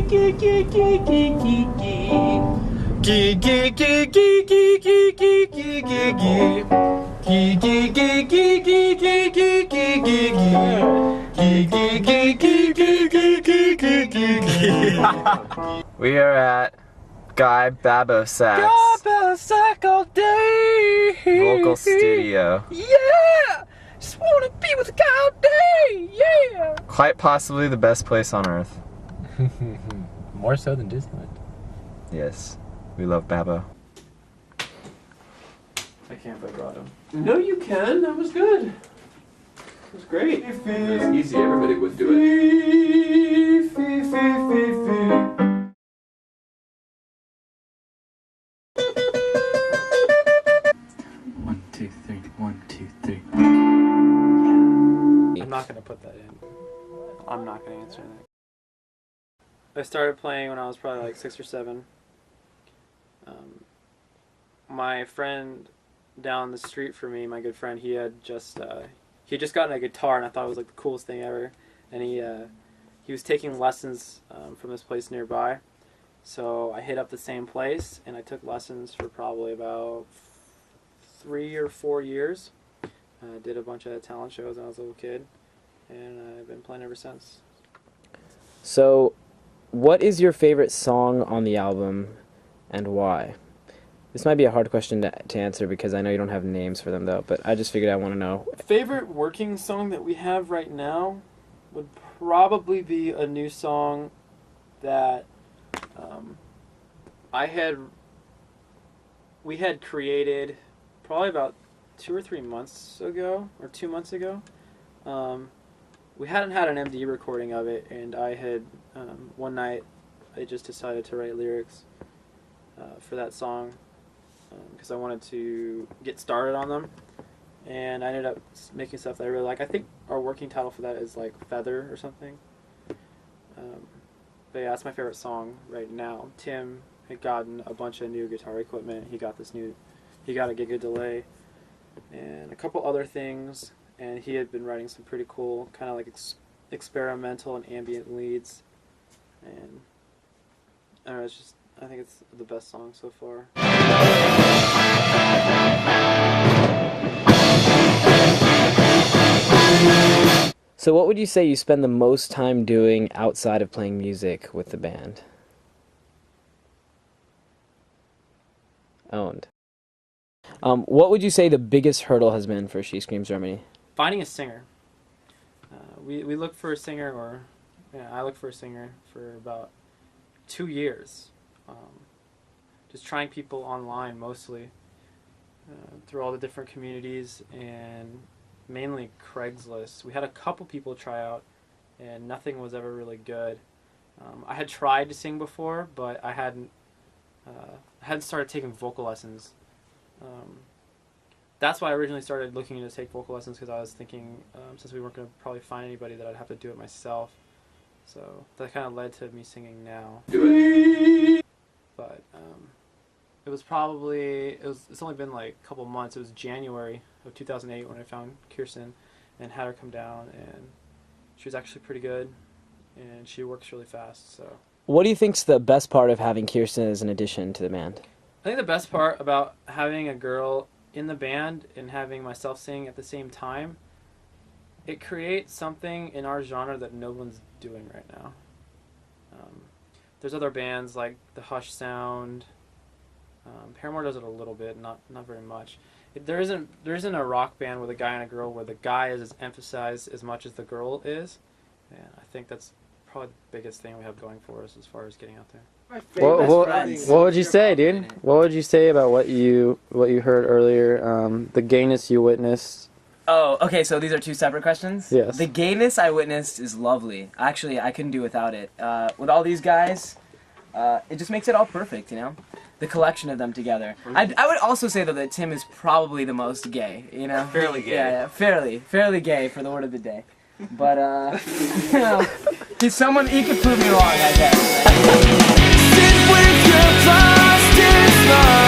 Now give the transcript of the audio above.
We are at Guy Babo Sax. All day. Vocal studio. Yeah! Just wanna be with a guy all day. Yeah! Quite possibly the best place on earth. More so than Disneyland. Yes, we love Babo. I can't play grotto. No, you can. That was good. It was great. It was easy. Everybody would do it. 1, 2, 3. 1, 2, 3. I'm not gonna put that in. I'm not gonna answer that. I started playing when I was probably like 6 or 7. My friend down the street from me, my good friend, he had just gotten a guitar, and I thought it was like the coolest thing ever. And he was taking lessons from this place nearby, so I hit up the same place, and I took lessons for probably about 3 or 4 years. Did a bunch of talent shows when I was a little kid, and I've been playing ever since. So, what is your favorite song on the album, and why? This might be a hard question to answer because I know you don't have names for them though, but I just figured I want to know. Favorite working song that we have right now would probably be a new song that we had created probably about 2 or 3 months ago, or 2 months ago. We hadn't had an MD recording of it, and I had one night I just decided to write lyrics for that song because I wanted to get started on them, and I ended up making stuff that I really like. I think our working title for that is like Feather or something. But yeah, that's my favorite song right now. Tim had gotten a bunch of new guitar equipment. He got a Giga Delay and a couple other things, and he had been writing some pretty cool kind of like experimental and ambient leads, and I don't know, I think it's the best song so far. So what would you say you spend the most time doing outside of playing music with the band? Owned. What would you say the biggest hurdle has been for SheScreamsRemedy? Finding a singer. We look for a singer, or I look for a singer for about 2 years. Just trying people online mostly, through all the different communities, and mainly Craigslist. We had a couple people try out, and nothing was ever really good. I had tried to sing before, but I hadn't started taking vocal lessons. That's why I originally started looking to take vocal lessons, because I was thinking, since we weren't going to probably find anybody, that I'd have to do it myself. So that kind of led to me singing now. But it's only been like a couple months. It was January of 2008 when I found Kirsten and had her come down, and she was actually pretty good, and she works really fast. So, what do you think's the best part of having Kirsten as an addition to the band? I think the best part about having a girl in the band and having myself sing at the same time, it creates something in our genre that no one's doing right now. There's other bands like the Hush Sound. Paramore does it a little bit, not very much. There isn't a rock band with a guy and a girl where the guy is emphasized as much as the girl is, and I think that's probably the biggest thing we have going for us as far as getting out there. What would you say, dude? What would you say about what you heard earlier? The gayness you witnessed. Oh, okay, so these are two separate questions? Yes. The gayness I witnessed is lovely. Actually, I couldn't do without it. With all these guys, it just makes it all perfect, you know? The collection of them together. I would also say, though, that Tim is probably the most gay, you know? Fairly gay. Yeah, fairly gay for the word of the day. But, you know, he's someone, he could prove me wrong, I guess. Sit with your plastic smile.